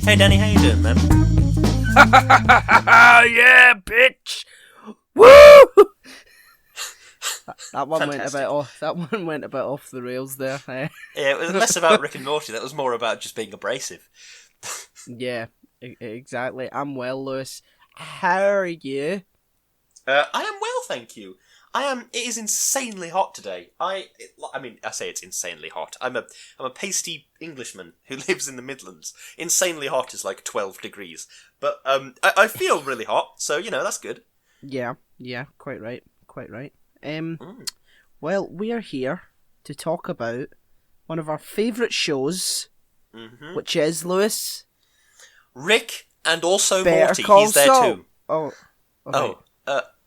Hey Danny, how you doing, man? Yeah, bitch! Woo! That one went a bit off. That one went a bit off the rails there. Yeah, it was less about Rick and Morty. That was more about just being abrasive. Yeah, exactly. I'm well, Lewis. How are you? I am well, thank you. I am. It is insanely hot today. I say it's insanely hot. I'm a pasty Englishman who lives in the Midlands. Insanely hot is like 12 degrees, but I feel really hot, so that's good. Yeah, quite right. Well, we are here to talk about one of our favourite shows, which is, Lewis, Rick and also Better Morty. Call He's there Saul. too. Okay.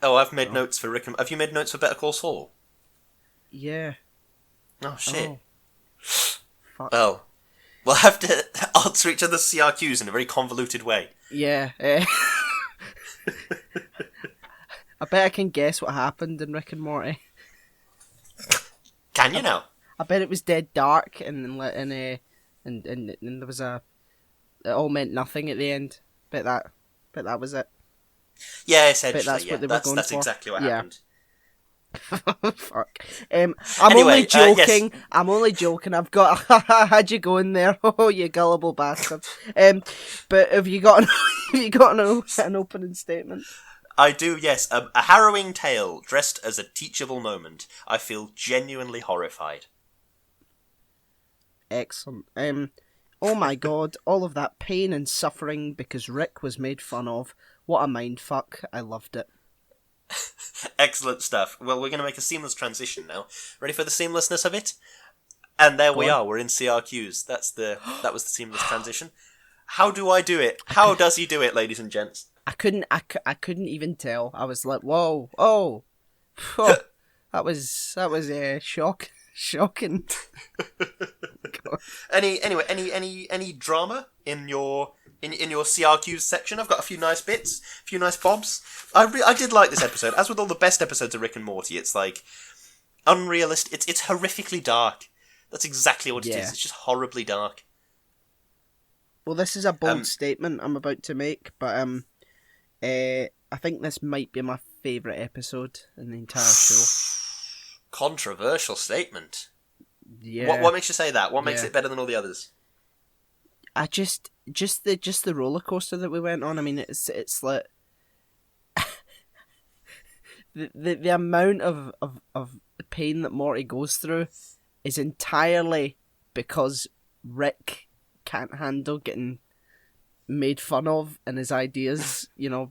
I've made notes for Rick and... Have you made notes for Better Call Saul? Yeah. Oh, shit. Oh. Fuck. Well, we'll have to answer each other's CRQs in a very convoluted way. Yeah. I bet I can guess what happened in Rick and Morty. Can you now? I bet it was dead dark, and there was a... It all meant nothing at the end. Bet that was it. Yeah, essentially. That's exactly what happened. Fuck. I'm only joking. Yes. I'm only joking. I've got. How'd you go in there? Oh, you gullible bastard. But have you got an opening statement? I do. Yes. A harrowing tale dressed as a teachable moment. I feel genuinely horrified. Excellent. Oh my god! All of that pain and suffering because Rick was made fun of. What a mindfuck. I loved it. Excellent stuff. Well, we're going to make a seamless transition now. Ready for the seamlessness of it? And there we are. We're in CRQs. That was the seamless transition. How do I do it? How does he do it, ladies and gents? I couldn't even tell. I was like, whoa, that was shocking. Any drama in your CRQs section? I've got a few nice bits, a few nice bobs. I did like this episode. As with all the best episodes of Rick and Morty, it's like unrealistic. It's horrifically dark. That's exactly what it is. It's just horribly dark. Well, this is a bold statement I'm about to make, but I think this might be my favourite episode in the entire show. Controversial statement. Yeah. What makes you say that? What makes it better than all the others? I just the roller coaster that we went on. I mean, it's like the amount of pain that Morty goes through is entirely because Rick can't handle getting made fun of and his ideas,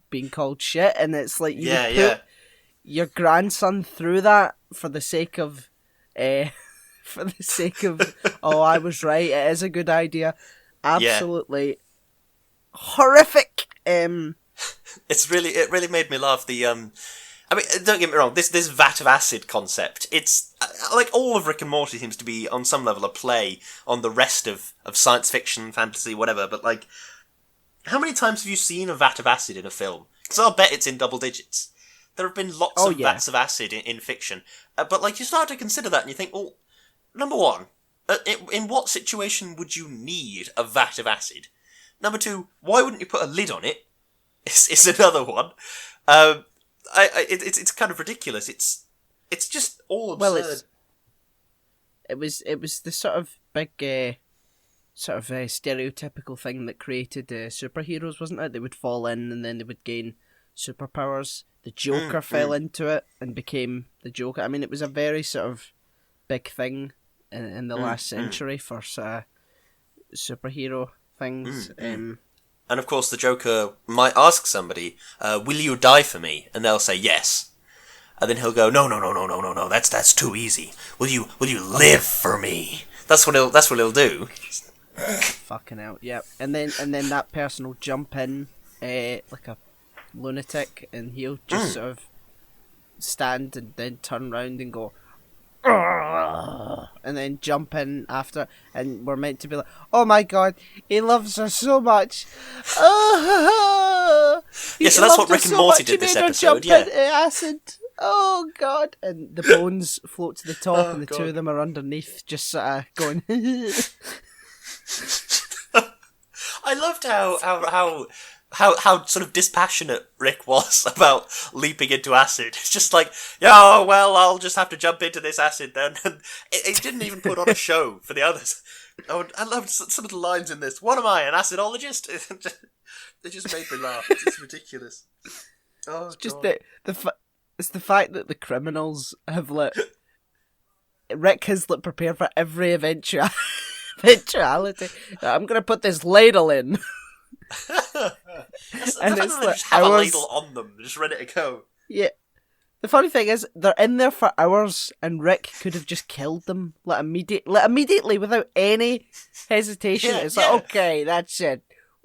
being called shit, and it's like you put your grandson through that for the sake of oh, I was right, it is a good idea. Absolutely horrific. It really made me laugh. Don't get me wrong. This Vat of Acid concept. It's like all of Rick and Morty seems to be on some level a play on the rest of science fiction, fantasy, whatever. But like, how many times have you seen a vat of acid in a film? Because I'll bet it's in double digits. There have been lots of vats of acid in fiction, but like you start to consider that and you think, well, number one. In what situation would you need a vat of acid? Number two, why wouldn't you put a lid on it? It's another one. It's kind of ridiculous. It's just all absurd. Well, it was the sort of big, stereotypical thing that created superheroes, wasn't it? They would fall in and then they would gain superpowers. The Joker fell into it and became the Joker. I mean, it was a very sort of big thing in the last century for superhero things. And of course the Joker might ask somebody, will you die for me? And they'll say yes. And then he'll go, no, that's too easy. Will you live for me? That's what he'll do. Fucking hell, yeah. And then that person will jump in like a lunatic, and he'll just sort of stand and then turn around and go, and then jump in after, and we're meant to be like, oh my god, he loves her so much. So that's what Rick and Morty did this episode. Jump in acid. Oh god, and the bones float to the top, and the two of them are underneath, just sort of going. loved how sort of dispassionate Rick was about leaping into acid. It's just like, yeah, oh, well, I'll just have to jump into this acid then. And it didn't even put on a show for the others. Oh, I loved some of the lines in this. What am I, an acidologist? It just made me laugh. It's ridiculous. Oh, it's just God. it's the fact that the criminals have Rick has prepared for every eventuality. I'm gonna put this ladle in. And it's like, just have a ladle on them, just ready to go. Yeah. The funny thing is, they're in there for hours, and Rick could have just killed them immediately without any hesitation. Yeah, It's like, okay, that's it.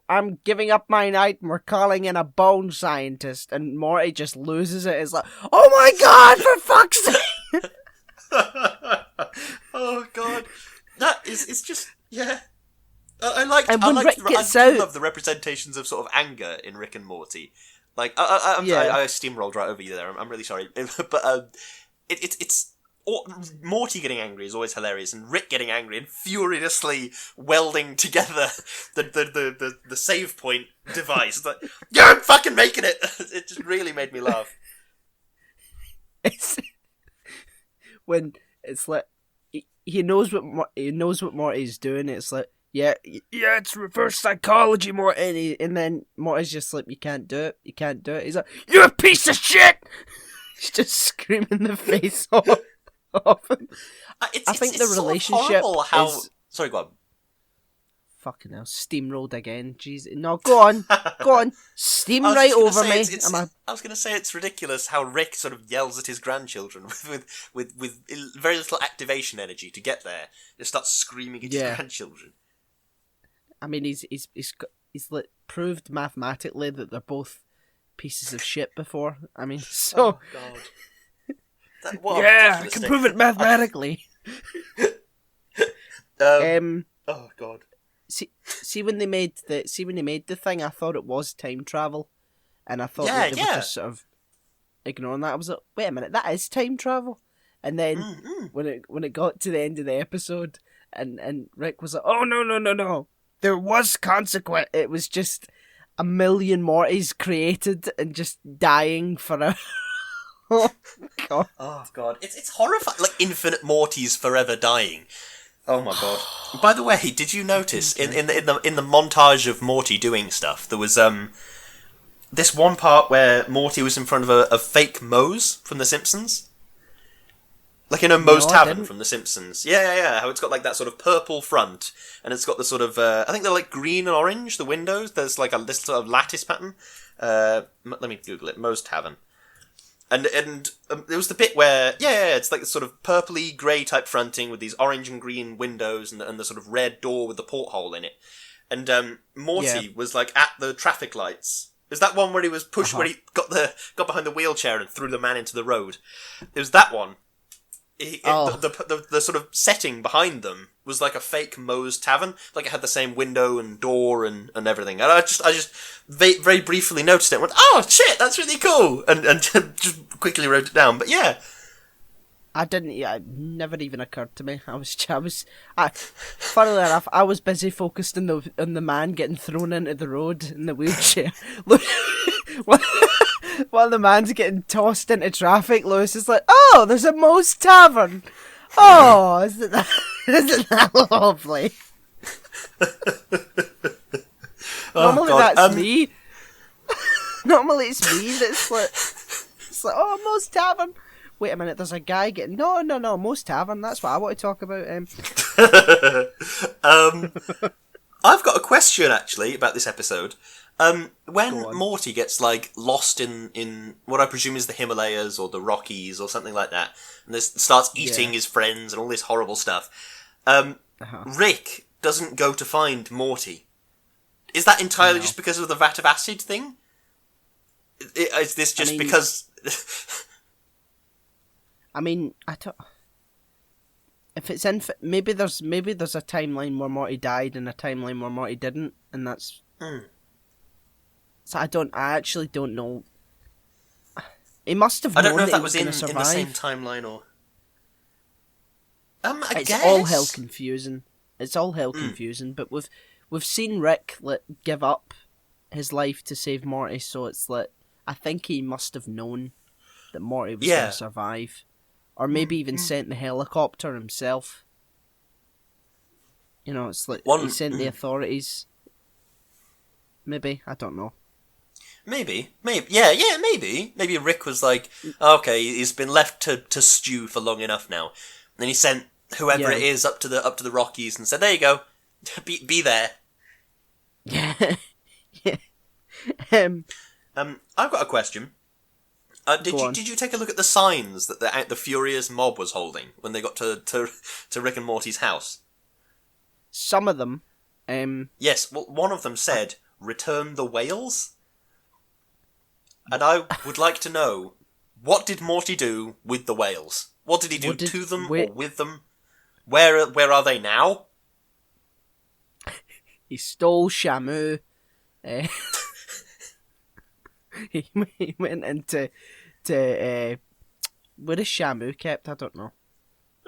I'm giving up my night, and we're calling in a bone scientist, and Morty just loses it. It's like, oh my God, for fuck's sake! Oh God, it's just, yeah. I love the representations of sort of anger in Rick and Morty. Like, I steamrolled right over you there. I'm really sorry, but it's Morty getting angry is always hilarious, and Rick getting angry and furiously welding together the save point device. It's like, yeah, I'm fucking making it. It just really made me laugh. It's when it's like he knows what Morty's doing. It's like, yeah, it's reverse psychology, Morty. And then Morty's just like, you can't do it. He's like, you're a piece of shit! He's just screaming the face off him. I think the relationship is... Sorry, go on. Fucking hell, steamrolled again. Jeez. No, go on. Steam right over me. I was going to say it's ridiculous how Rick sort of yells at his grandchildren with very little activation energy to get there. Just starts screaming at his grandchildren. I mean, he's proved mathematically that they're both pieces of shit before. I mean, so... Oh, God. I can prove it mathematically. Oh, God. See when they made the thing, I thought it was time travel, and I thought that they were just sort of ignoring that. I was like, wait a minute, that is time travel. And then when it got to the end of the episode, and Rick was like, oh no, there was consequence. It was just a million Mortys created and just dying for a. Oh God! Oh God! It's horrifying. Like infinite Mortys forever dying. Oh my God! By the way, did you notice in the montage of Morty doing stuff, there was this one part where Morty was in front of a fake Moe's from The Simpsons, like in a Moe's Tavern from The Simpsons. Yeah. How it's got like that sort of purple front, and it's got the sort of I think they're like green and orange. The windows, there's like this sort of lattice pattern. Let me Google it. Moe's Tavern. And there was the bit where, it's like a sort of purpley grey type fronting with these orange and green windows and the sort of red door with the porthole in it. And Morty was like at the traffic lights. Is that one where he was pushed, where he got behind the wheelchair and threw the man into the road? It was that one. The sort of setting behind them was like a fake Moe's Tavern. Like it had the same window and door and everything. And I just very briefly noticed it and went, oh shit, that's really cool! And just quickly wrote it down. But yeah. I didn't. Yeah, it never even occurred to me. Funnily enough, I was busy focused on the man getting thrown into the road in the wheelchair. While the man's getting tossed into traffic, Lewis is like, "Oh, there's a Moe's Tavern. Oh, isn't that lovely?" Normally that's me. Normally it's me that's like, "Oh, Moe's Tavern." Wait a minute, there's a guy getting... No, Moe's Tavern, that's what I want to talk about. I've got a question, actually, about this episode. When Morty gets, like, lost in what I presume is the Himalayas or the Rockies or something like that, and starts eating his friends and all this horrible stuff, Rick doesn't go to find Morty. Is that entirely just because of the Vat of Acid thing? Is this just because... I mean, I don't. If it's maybe there's a timeline where Morty died and a timeline where Morty didn't, and that's. So I actually don't know. He must have. I don't know if that was in the same timeline or. I it's guess. all hell confusing. It's all hell confusing, but with we've seen Rick give up his life to save Morty, so it's like I think he must have known that Morty was going to survive, or maybe even sent the helicopter himself. You know, it's like he sent the authorities. Maybe, I don't know. Maybe. Yeah, maybe. Maybe Rick was like, okay, he's been left to stew for long enough now. And then he sent whoever it is up to the Rockies and said, there you go, be there. Yeah. Yeah. I've got a question. Did you take a look at the signs that the furious mob was holding when they got to Rick and Morty's house? Some of them. Yes, well, one of them said, "Return the whales." And I would like to know, what did Morty do with the whales? What did he do to them or with them? Where are they now? He stole Shamu. He went into where is Shamu kept? I don't know.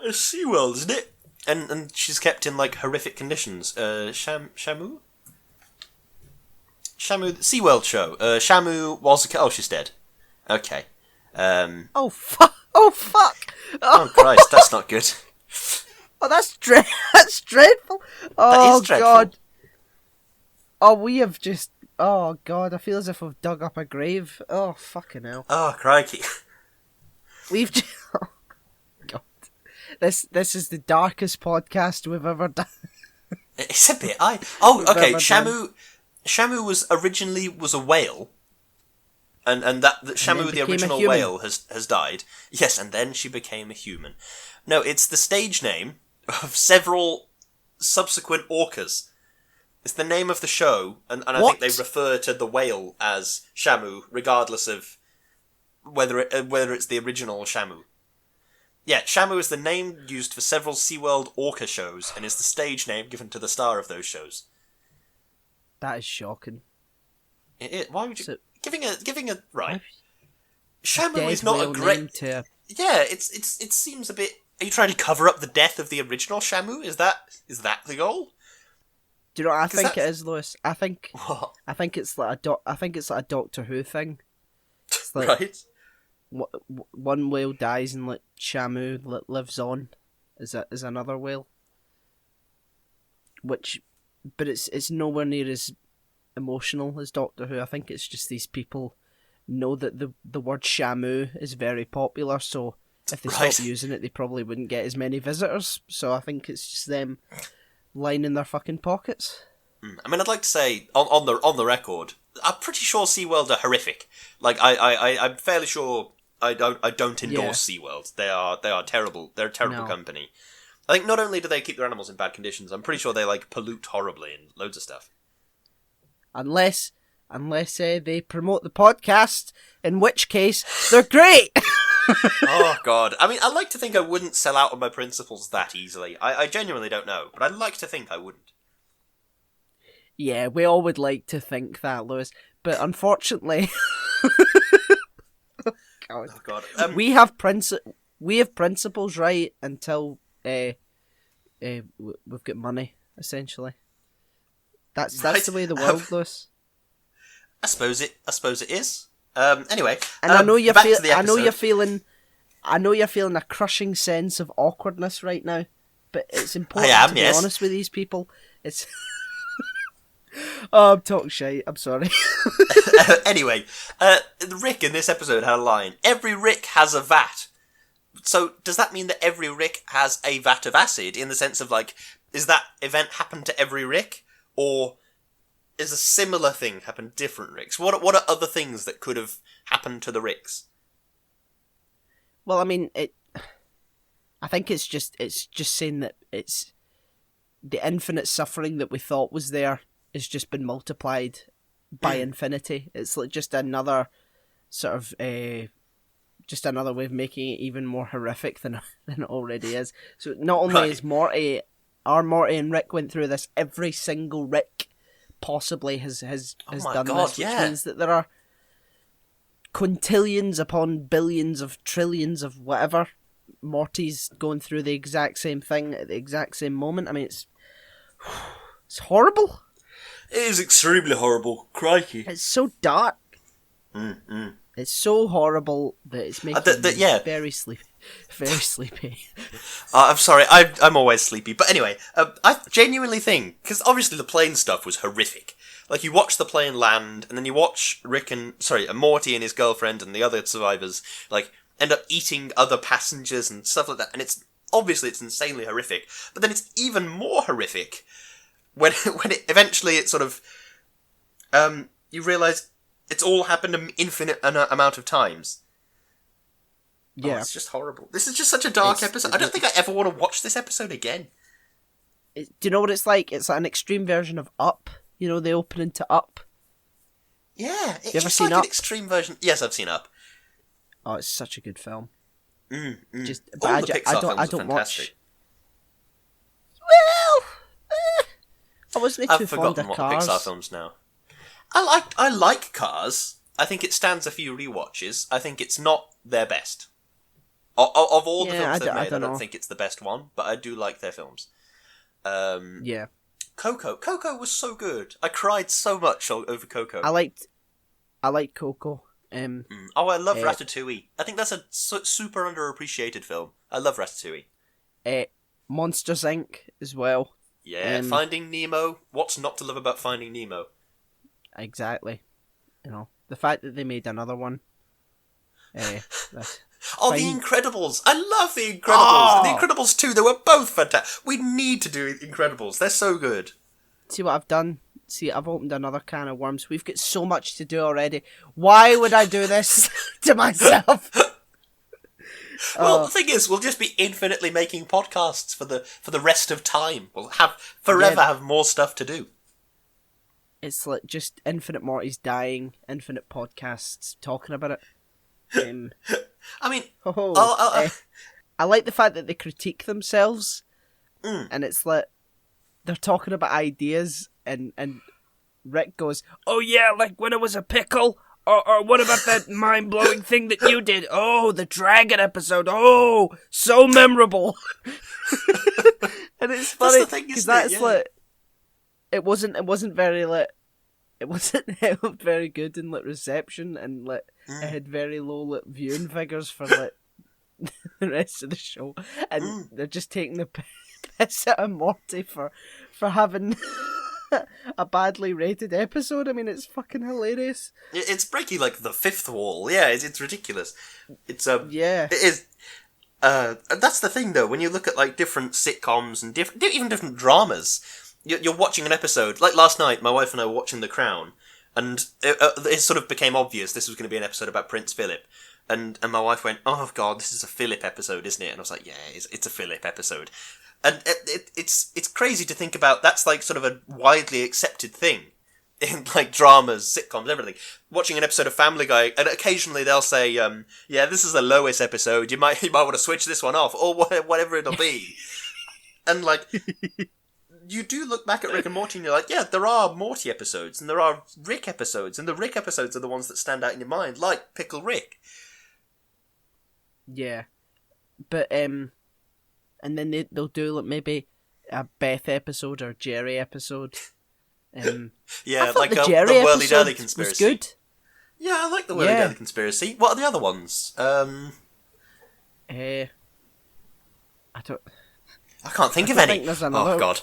SeaWorld, isn't it? And she's kept in like horrific conditions. Shamu, the SeaWorld show. Shamu was she's dead. Okay. Oh fuck! Oh Christ, that's not good. Oh, that's dreadful. Oh, that is dreadful. God. Oh, we have just. Oh God, I feel as if we've dug up a grave. Oh fucking hell. Oh crikey. We've just. Oh, God. This is the darkest podcast we've ever done. It's a bit. Okay. Shamu was originally a whale, and that Shamu, the original whale, has died. Yes, and then she became a human. No, it's the stage name of several subsequent orcas. It's the name of the show, and I think they refer to the whale as Shamu, regardless of whether it's the original Shamu. Yeah, Shamu is the name used for several SeaWorld orca shows, and is the stage name given to the star of those shows. That is shocking. Why would you giving a right? Shamu is not a great. Yeah, it seems a bit. Are you trying to cover up the death of the original Shamu? Is that the goal? Do you know what I think it is, Lewis? I think it's like a Doctor Who thing. It's like, right. One whale dies and like Shamu lives on as another whale. But it's nowhere near as emotional as Doctor Who. I think it's just these people know that the word Shamu is very popular, so if they stopped using it, they probably wouldn't get as many visitors. So I think it's just them lining their fucking pockets. I mean, I'd like to say on the record, I'm pretty sure SeaWorld are horrific. Like I'm fairly sure I don't endorse SeaWorld. They are terrible. They're a terrible company. I think not only do they keep their animals in bad conditions, I'm pretty sure they like pollute horribly and loads of stuff. Unless they promote the podcast, in which case they're great. Oh God! I mean, I'd like to think I wouldn't sell out on my principles that easily. I genuinely don't know, but I'd like to think I wouldn't. Yeah, we all would like to think that, Lewis, but unfortunately, oh God. We have principles, right? Until we've got money, essentially. That's the way of the world, Lewis. I suppose it is. Anyway, and I know you're feeling a crushing sense of awkwardness right now, but it's important to be honest with these people. It's oh, I'm talking shite. I'm sorry. Anyway, Rick in this episode had a line. Every Rick has a vat. So does that mean that every Rick has a vat of acid? In the sense of like, is that event happen to every Rick, or is a similar thing happen to different Ricks? What are other things that could have happened to the Ricks? Well, I mean, I think it's just saying that it's the infinite suffering that we thought was there has just been multiplied by infinity. It's like just another sort of just another way of making it even more horrific than it already is. So not only is Morty and Rick went through this, every single Rick possibly has done this, which means that there are quintillions upon billions of trillions of whatever. Morty's going through the exact same thing at the exact same moment. I mean, it's horrible. It is extremely horrible. Crikey. It's so dark. It's so horrible that it's making me very sleepy. Very sleepy. I'm sorry, I'm always sleepy. But anyway, I genuinely think, because obviously the plane stuff was horrific. Like, you watch the plane land, and then you watch Morty and his girlfriend and the other survivors, like, end up eating other passengers and stuff like that, and it's insanely horrific. But then it's even more horrific when it eventually it sort of, you realise it's all happened an infinite amount of times. Yeah. Oh, it's just horrible. This is just such a dark episode. I don't think I ever want to watch this episode again. Do you know what it's like? It's like an extreme version of Up. You know, the opening to Up. Yeah, it's you ever just seen like Up? An extreme version. Yes, I've seen Up. Oh, it's such a good film. Just, all but the Pixar films I are don't fantastic. Well, I wasn't too I've fond forgotten of what Cars. the Pixar films now. I like Cars. I think it stands a few rewatches. I think it's not their best. Of all the films they've made, I don't think it's the best one, but I do like their films. Yeah. Coco was so good. I cried so much over Coco. I liked Coco. Oh, I love Ratatouille. I think that's a super underappreciated film. I love Ratatouille. Monsters Inc. as well. Yeah, Finding Nemo. What's not to love about Finding Nemo? Exactly. You know, the fact that they made another one. Oh, The Incredibles! I love The Incredibles! Oh! The Incredibles 2, they were both fantastic. We need to do Incredibles. They're so good. See what I've done? See, I've opened another can of worms. We've got so much to do already. Why would I do this to myself? Well, the thing is, we'll just be infinitely making podcasts for the rest of time. We'll have more stuff to do. It's like just Infinite Morty's dying, infinite podcasts talking about it. I mean, I like the fact that they critique themselves, and it's like they're talking about ideas, and Rick goes, "Oh yeah, like when it was a pickle, or what about that mind blowing thing that you did? Oh, the dragon episode. Oh, so memorable." And it's funny because like it wasn't very like. It wasn't very good in like reception, and like it had very low like viewing figures for like the rest of the show, and they're just taking the piss out of Morty for having a badly rated episode. I mean, it's fucking hilarious. It's breaking like the fifth wall. Yeah, it's ridiculous. It's yeah, it is. That's the thing though. When you look at like different sitcoms and even different dramas. You're watching an episode, like last night, my wife and I were watching The Crown, and it sort of became obvious this was going to be an episode about Prince Philip, and my wife went, "Oh God, this is a Philip episode, isn't it?" And I was like, "Yeah, it's a Philip episode," and it's crazy to think about. That's like sort of a widely accepted thing in like dramas, sitcoms, everything. Watching an episode of Family Guy, and occasionally they'll say, "Yeah, this is the lowest episode. You might want to switch this one off, or whatever it'll be," and like. You do look back at Rick and Morty and you're like, yeah, there are Morty episodes and there are Rick episodes, and the Rick episodes are the ones that stand out in your mind, like Pickle Rick. Yeah. But, and then they'll do like maybe a Beth episode or Jerry episode. Yeah, like the Whirly Daily Conspiracy. Was good. Yeah, I like the Whirly Daily Conspiracy. What are the other ones? I can't think of any. Oh God.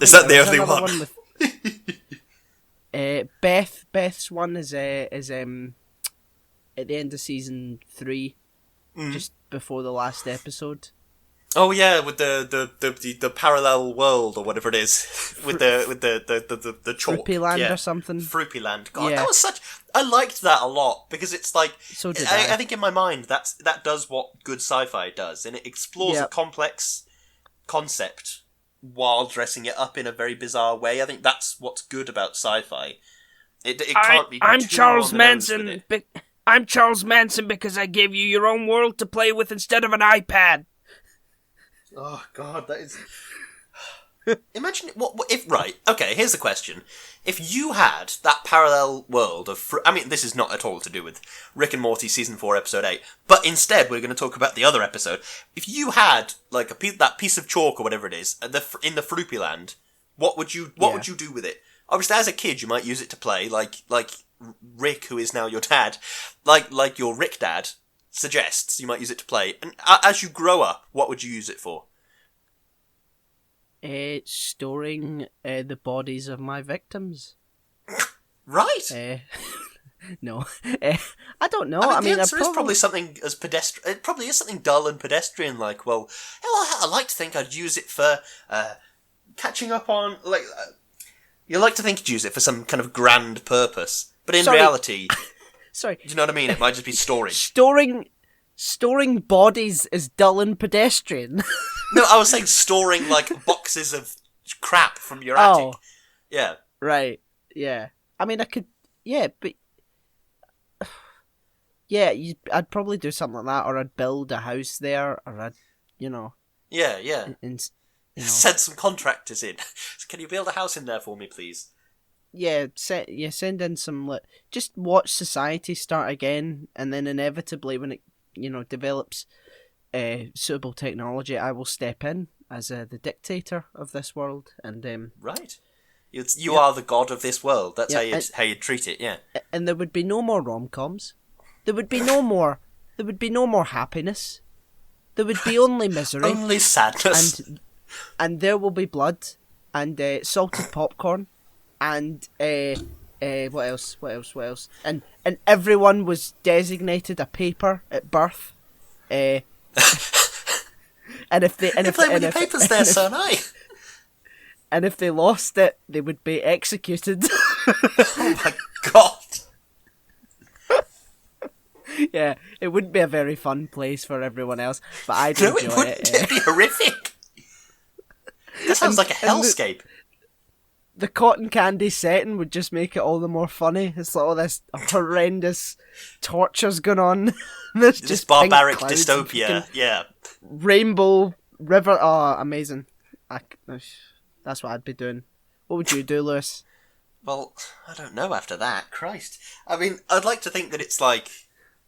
Is that the only one? Beth's one is at the end of season 3, just before the last episode. Oh yeah, with the parallel world or whatever it is, with the chalk. Fruity Land or something. Fruity Land. God, that was such. I liked that a lot because it's like. So did I. I think in my mind that does what good sci-fi does, and it explores a complex concept while dressing it up in a very bizarre way. I think that's what's good about sci-fi. It can't be. I'm Charles Manson. I'm Charles Manson because I gave you your own world to play with instead of an iPad. Oh God, that is. Imagine what if right? Okay, here's the question: if you had that parallel world of, I mean, this is not at all to do with Rick and Morty season 4 episode 8, but instead we're going to talk about the other episode. If you had like that piece of chalk or whatever it is in the Fruity Land, what would you do with it? obviously as a kid you might use it to play, like Rick, who is now your dad, like your Rick dad suggests, you might use it to play. And as you grow up, what would you use it for? Storing the bodies of my victims. Right. No, I don't know. I mean, the answer is probably something as pedestrian. It probably is something dull and pedestrian, like, well, I like to think I'd use it for catching up on, like, you like to think you'd use it for some kind of grand purpose, but in reality, sorry, do you know what I mean? It might just be storage. Storing bodies is dull and pedestrian. No, I was saying storing like boxes of crap from your attic. Yeah. Right. Yeah. I mean, I could. Yeah, but. Yeah, I'd probably do something like that, or I'd build a house there, or I'd, Yeah. Send some contractors in. Can you build a house in there for me, please? Yeah, send in some. Just watch society start again, and then inevitably, when it develops suitable technology, I will step in as the dictator of this world, and right. You are the god of this world. That's how you treat it. Yeah. And there would be no more rom-coms. There would be no more. There would be no more happiness. There would be only misery. Only sadness. And there will be blood, and salted popcorn, and what else? And everyone was designated a paper at birth. And if they play with your papers there, son, aye. And if they lost it, they would be executed. Oh my god. Yeah, it wouldn't be a very fun place for everyone else, but I'd enjoy it. Wouldn't. It'd be horrific. That sounds like a hellscape. The cotton candy setting would just make it all the more funny. It's like all this horrendous tortures going on. There's this just barbaric pink clouds dystopia. Yeah. Rainbow river. Oh, amazing. That's what I'd be doing. What would you do, Lewis? Well, I don't know after that. Christ. I mean, I'd like to think that it's like,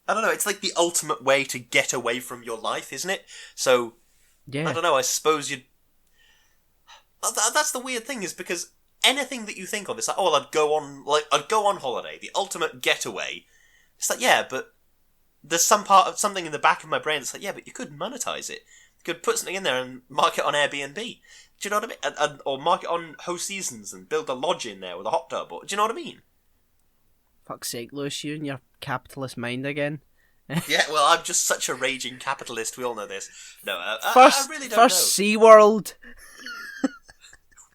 I don't know, it's like the ultimate way to get away from your life, isn't it? So, yeah. I don't know, I suppose you'd... That's the weird thing, is because anything that you think of, it's like, oh, I'd go on holiday, the ultimate getaway. It's like, yeah, but there's something in the back of my brain that's like, yeah, but you could monetize it. You could put something in there and mark it on Airbnb. Do you know what I mean? Or mark it on Host Seasons and build a lodge in there with a hot tub. Do you know what I mean? Fuck's sake, Lewis, you and your capitalist mind again. Yeah, well, I'm just such a raging capitalist. We all know this. No, I really don't know. First SeaWorld.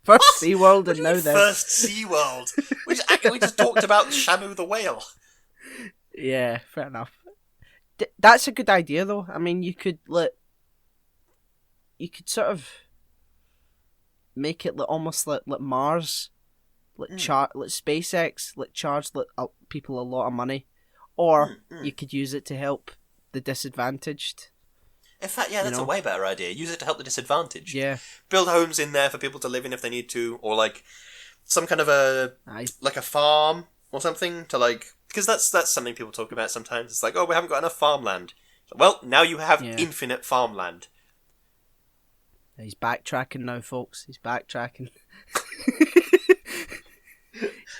First SeaWorld and now this. First SeaWorld. We just talked about Shamu the whale. Yeah, fair enough. That's a good idea, though. I mean, you could sort of make it almost like Mars, like SpaceX, charge people a lot of money, or you could use it to help the disadvantaged. In fact, yeah, that's a way better idea. Use it to help the disadvantaged. Yeah. Build homes in there for people to live in if they need to, or like some kind of a farm or something to because that's something people talk about sometimes. It's like, oh, we haven't got enough farmland. Well, now you have infinite farmland. He's backtracking now, folks. He's backtracking.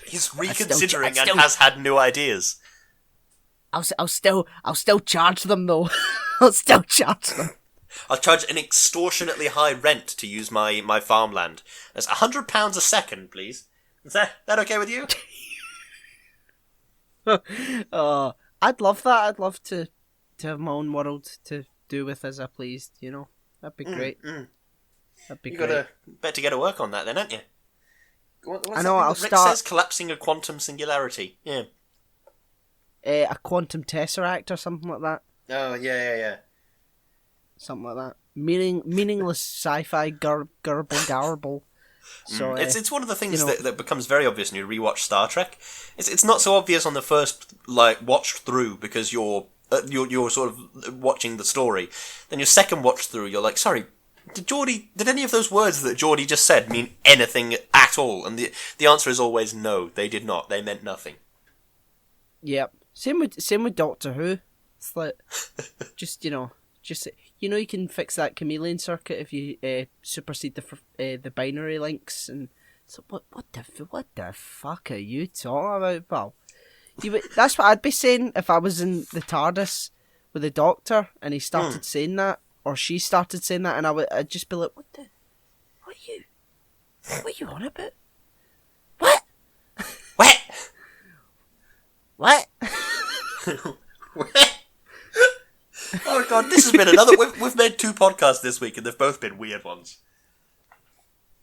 He's reconsidering and has had new ideas. I'll still charge them though. I'll still charge them. I'll charge an extortionately high rent to use my farmland. That's £100 a second, please. Is that okay with you? I'd love that. I'd love to have my own world to do with as I pleased. That'd be great. That'd be great. You better get to work on that then, aren't you? I know. Rick says collapsing a quantum singularity. Yeah. A quantum tesseract or something like that. Oh yeah. Something like that. Meaningless sci-fi garble. So it's one of the things that becomes very obvious when you rewatch Star Trek. It's not so obvious on the first watch through because you're sort of watching the story. Then your second watch through, you're like, sorry, did any of those words that Geordie just said mean anything at all? And the answer is always no, they did not. They meant nothing. Yep. Same with Doctor Who. It's like you can fix that chameleon circuit if you supersede the binary links and So what the fuck are you talking about, pal? That's what I'd be saying if I was in the TARDIS with the Doctor and he started saying that, or she started saying that, and I'd just be like, what are you on about? What? What? What? What? Oh god, this has been another. We've made 2 podcasts this week, and they've both been weird ones.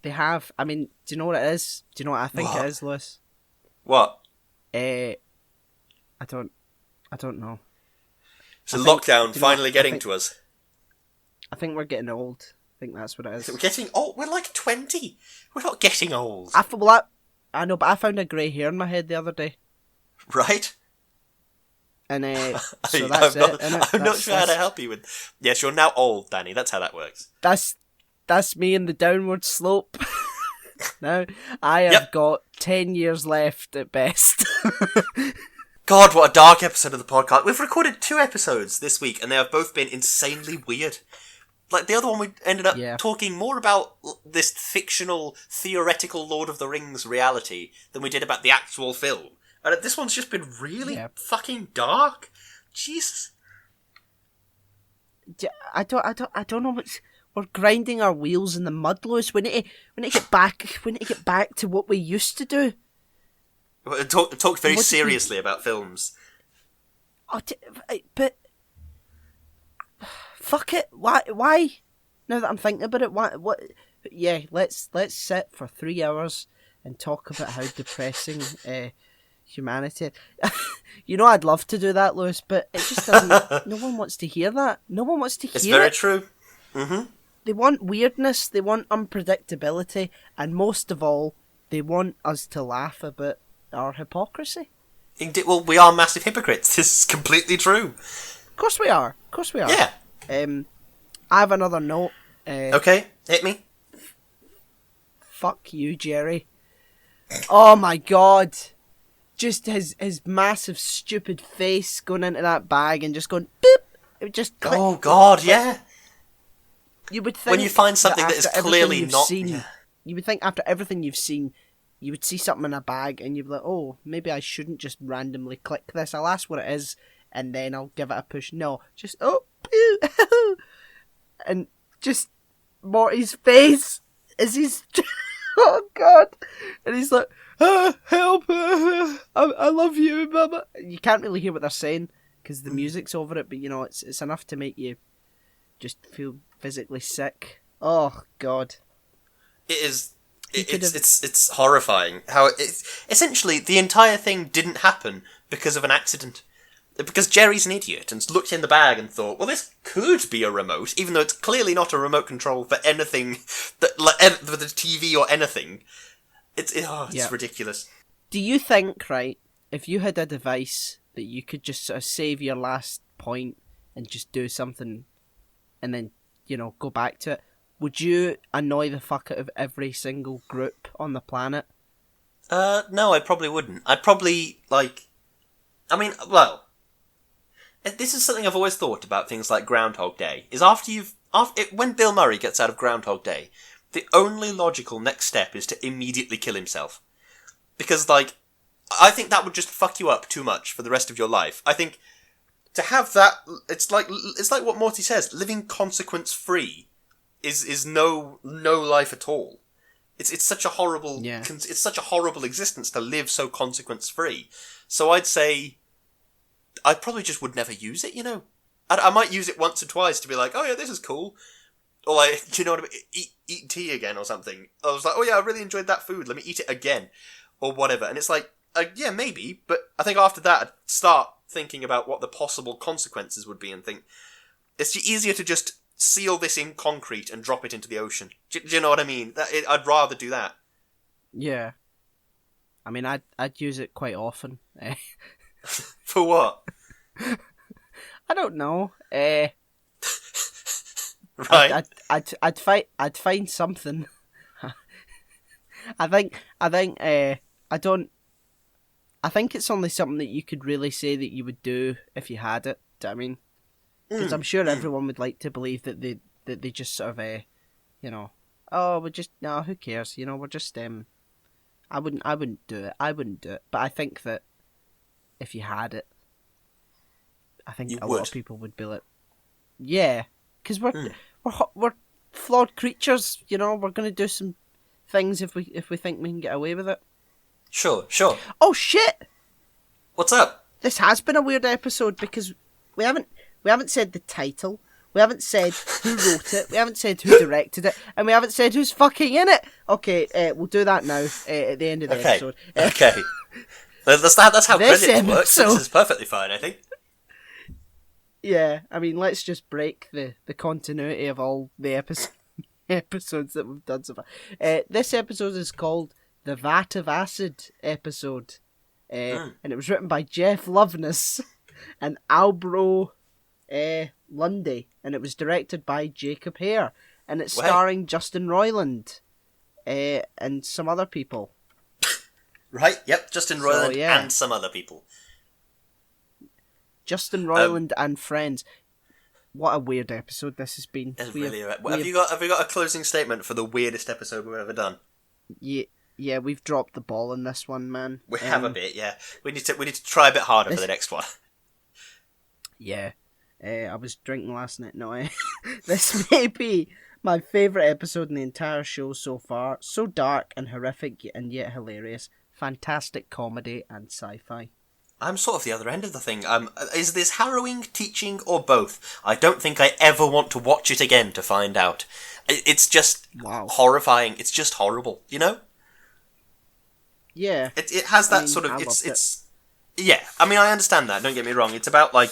They have. I mean, do you know what it is? Do you know what I think it is, Lewis? What? I don't know. So lockdown finally getting to us. I think we're getting old. I think that's what it is. We're getting old. We're like 20. We're not getting old. I know, but I found a grey hair in my head the other day. Right? And so that's I'm not sure how to help you with. Yes, you're now old, Danny. That's how that works. That's me in the downward slope. Now I have got 10 years left at best. God, what a dark episode of the podcast. We've recorded 2 episodes this week, and they have both been insanely weird. Like, the other one, we ended up talking more about this fictional, theoretical Lord of the Rings reality than we did about the actual film. And this one's just been really fucking dark. Jesus. I don't know what's... We're grinding our wheels in the mud, Lewis. We need to get back to what we used to do. Talk very seriously about films. But fuck it. Why? Now that I'm thinking about it, what? Yeah, let's sit for 3 hours and talk about how depressing humanity. You know, I'd love to do that, Lewis, but it just doesn't. No one wants to hear that. No one wants to hear it. It's very true. Mm-hmm. They want weirdness. They want unpredictability, and most of all, they want us to laugh about our hypocrisy. Well, we are massive hypocrites. This is completely true. Of course we are. Yeah. I have another note. Okay, hit me. Fuck you, Jerry. Oh my god. Just his massive stupid face going into that bag and just going boop. It would just click. Oh god, yeah. You would think when you find something that is clearly not... You would think after everything you've seen, you would see something in a bag and you'd be like, oh, maybe I shouldn't just randomly click this. I'll ask what it is and then I'll give it a push. No, just, and just Morty's face as he's... oh, God. And he's like, help, I love you, mama. You can't really hear what they're saying because the music's over it, but, you know, it's enough to make you just feel physically sick. Oh, God. It is... It's horrifying how essentially the entire thing didn't happen because of an accident. Because Jerry's an idiot and looked in the bag and thought, well, this could be a remote, even though it's clearly not a remote control for anything, for the TV or anything. It's ridiculous. Do you think, right, if you had a device that you could just sort of save your last point and just do something and then, you know, go back to it, would you annoy the fuck out of every single group on the planet? No, I probably wouldn't. I'd probably, this is something I've always thought about things like Groundhog Day, is when Bill Murray gets out of Groundhog Day, the only logical next step is to immediately kill himself. Because, I think that would just fuck you up too much for the rest of your life. I think to have that, it's like what Morty says, living consequence-free is no life at all. It's such a horrible it's such a horrible existence to live so consequence free. So I'd say I probably just would never use it. You know, I might use it once or twice to be like, oh yeah, this is cool, or like, you know what I mean, eat tea again or something. I was like, oh yeah, I really enjoyed that food. Let me eat it again, or whatever. And it's like, yeah, maybe, but I think after that I'd start thinking about what the possible consequences would be and think it's easier to just seal this in concrete and drop it into the ocean. Do you know what I mean? I'd rather do that. Yeah. I mean, I'd use it quite often. For what? I don't know. Right. I'd find something. I think it's only something that you could really say that you would do if you had it. Do you know what I mean? Because I'm sure everyone would like to believe that they just sort of, you know, oh, who cares? You know, we're just I wouldn't do it. I wouldn't do it. But I think that if you had it, I think lot of people would be like, yeah, because we're flawed creatures. You know, we're going to do some things if we think we can get away with it. Sure. Oh shit! What's up? This has been a weird episode because we haven't said the title. We haven't said who wrote it. We haven't said who directed it, and we haven't said who's fucking in it. Okay, we'll do that now at the end of the episode. Okay. That's how credits work. This is perfectly fine, I think. Yeah, I mean, let's just break the continuity of all the episodes that we've done so far. This episode is called the Vat of Acid episode, and it was written by Jeff Loveness and Albro Lundy, and it was directed by Jacob Hare, and it's starring Justin Roiland and some other people. Right, yep, Justin Roiland and some other people. Justin Roiland and friends. What a weird episode this has been. Have you got a closing statement for the weirdest episode we've ever done? Yeah, we've dropped the ball in this one, man. We have a bit, yeah. We need to try a bit harder for the next one. Yeah. I was drinking last night. No, this may be my favourite episode in the entire show so far. So dark and horrific and yet hilarious. Fantastic comedy and sci-fi. I'm sort of the other end of the thing. Is this harrowing, teaching, or both? I don't think I ever want to watch it again to find out. It's just horrifying. It's just horrible, you know? Yeah. It has that sort of... It's yeah, I mean, I understand that, don't get me wrong. It's about, like...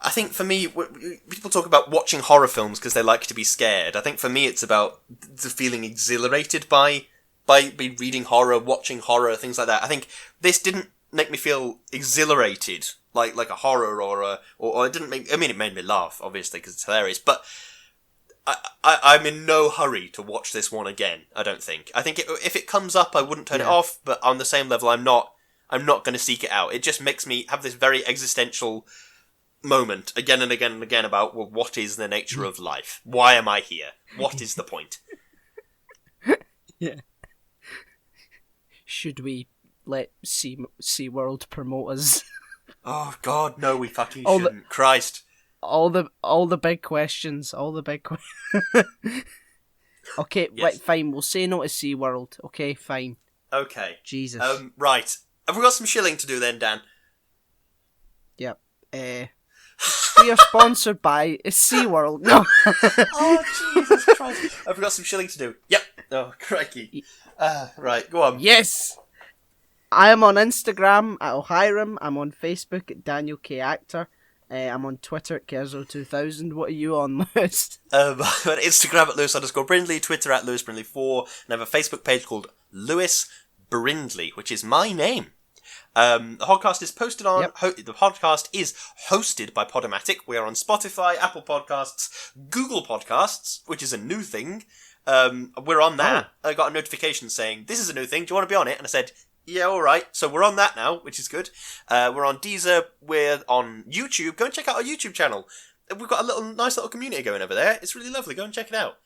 I think for me, people talk about watching horror films because they like to be scared. I think for me it's about the feeling exhilarated by reading horror, watching horror, things like that. I think this didn't make me feel exhilarated like a horror or it didn't make... I mean, it made me laugh, obviously, because it's hilarious, but I'm in no hurry to watch this one again, I don't think. I think if it comes up, I wouldn't turn it off, but on the same level, I'm not going to seek it out. It just makes me have this very existential moment again and again and again about, well, what is the nature of life? Why am I here? What is the point? Yeah. Should we let SeaWorld promote us? Oh God, no, we fucking shouldn't. Christ. All the big questions. Okay, yes. Right, fine. We'll say no to SeaWorld. Okay, fine. Okay. Jesus. Right. Have we got some shilling to do then, Dan? Yep. We are sponsored by SeaWorld. No. Oh, Jesus Christ. Have we got some shilling to do? Yep. Oh, crikey. Right, go on. Yes. I am on Instagram at Ohiram. I'm on Facebook at Daniel K. Actor. I'm on Twitter at Kerzo2000. What are you on, Lewis? I'm on Instagram at Lewis_Brindley, Twitter at LewisBrindley4, and I have a Facebook page called Lewis Brindley, which is my name. The podcast is posted on. Yep. The podcast is hosted by Podomatic. We are on Spotify, Apple Podcasts, Google Podcasts, which is a new thing. We're on that. I got a notification saying this is a new thing. Do you want to be on it? And I said, yeah, all right. So we're on that now, which is good. We're on Deezer. We're on YouTube. Go and check out our YouTube channel. We've got a nice little community going over there. It's really lovely. Go and check it out.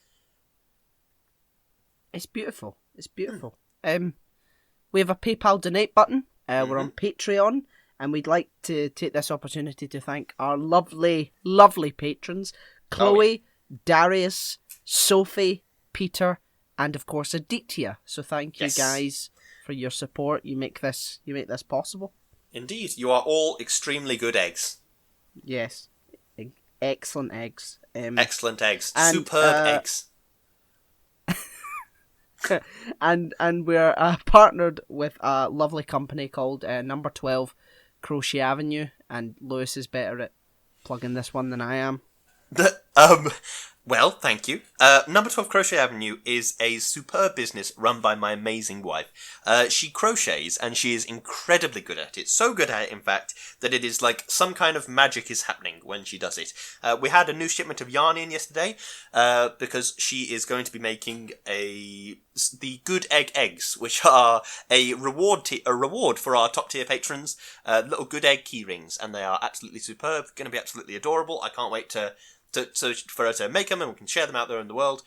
It's beautiful. It's beautiful. We have a PayPal donate button. We're on Patreon, and we'd like to take this opportunity to thank our lovely, lovely patrons, Chloe, Darius, Sophie, Peter, and of course Aditya. So thank you guys for your support. You make this possible. Indeed, you are all extremely good eggs. Yes, excellent eggs. Excellent eggs, superb eggs. and we're partnered with a lovely company called Number 12 Crochet Avenue, and Lewis is better at plugging this one than I am. Well, thank you. Number 12 Crochet Avenue is a superb business run by my amazing wife. She crochets, and she is incredibly good at it. So good at it, in fact, that it is like some kind of magic is happening when she does it. We had a new shipment of yarn in yesterday, because she is going to be making the Good Egg Eggs, which are a reward for our top tier patrons. Little Good Egg key rings, and they are absolutely superb. Going to be absolutely adorable. I can't wait for her to make them, and we can share them out there in the world.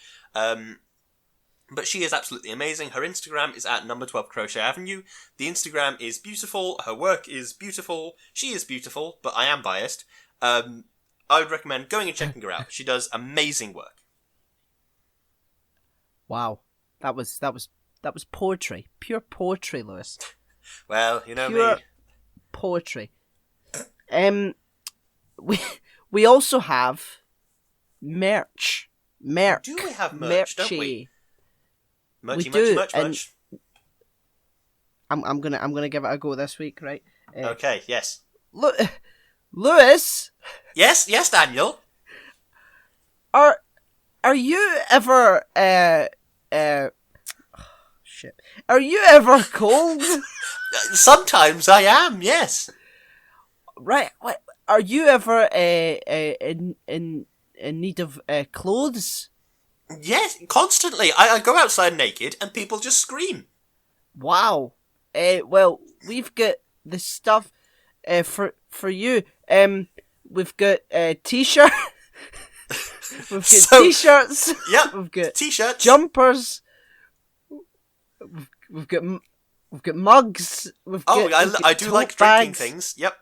But she is absolutely amazing. Her Instagram is at number 12 Crochet Avenue. The Instagram is beautiful. Her work is beautiful. She is beautiful, but I am biased. I would recommend going and checking her out. She does amazing work. Wow, that was poetry, pure poetry, Lewis. Well, you know Pure me. Poetry. We also have merch. Do we have merch? Don't we? Merch. I'm gonna give it a go this week, right? Okay. Yes. Lewis. Yes, Daniel. Are you ever shit? Are you ever cold? Sometimes I am. Yes. Right. What? Are you ever in need of clothes? Yes, constantly. I go outside naked and people just scream. Wow. Well, we've got the stuff for you. We've got t-shirt. We've got t-shirts. Yep. We've got t-shirts, jumpers. We've got mugs. I do like drinking things. Yep.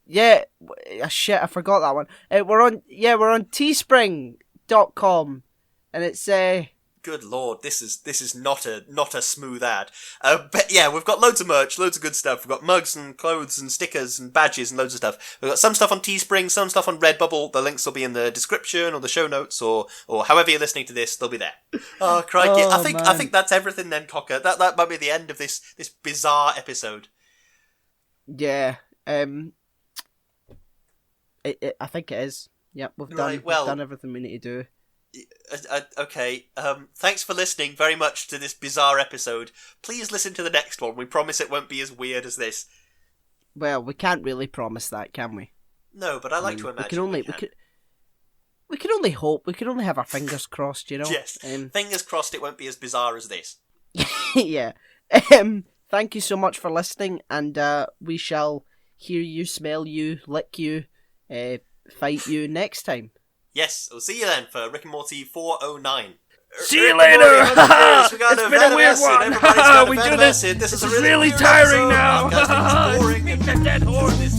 Yeah, shit, I forgot that one. We're on teespring.com, and it's Good lord, this is not a smooth ad. But yeah, we've got loads of merch, loads of good stuff. We've got mugs and clothes and stickers and badges and loads of stuff. We've got some stuff on Teespring, some stuff on Redbubble. The links will be in the description or the show notes or however you're listening to this, they'll be there. Oh crikey! I think that's everything then, Cocker. That might be the end of this bizarre episode. Yeah. I think it is. Yep, we've done everything we need to do. Okay, thanks for listening very much to this bizarre episode. Please listen to the next one. We promise it won't be as weird as this. Well, we can't really promise that, can we? No, but I like to imagine we can only hope. We can only have our fingers crossed, you know? Yes, fingers crossed it won't be as bizarre as this. Yeah. Thank you so much for listening, and we shall hear you, smell you, lick you, fight you next time. Yes, we'll see you then for Rick and Morty 409. See you later! It's been a weird one! We do this! This is really tiring now! Boring. Dead horse!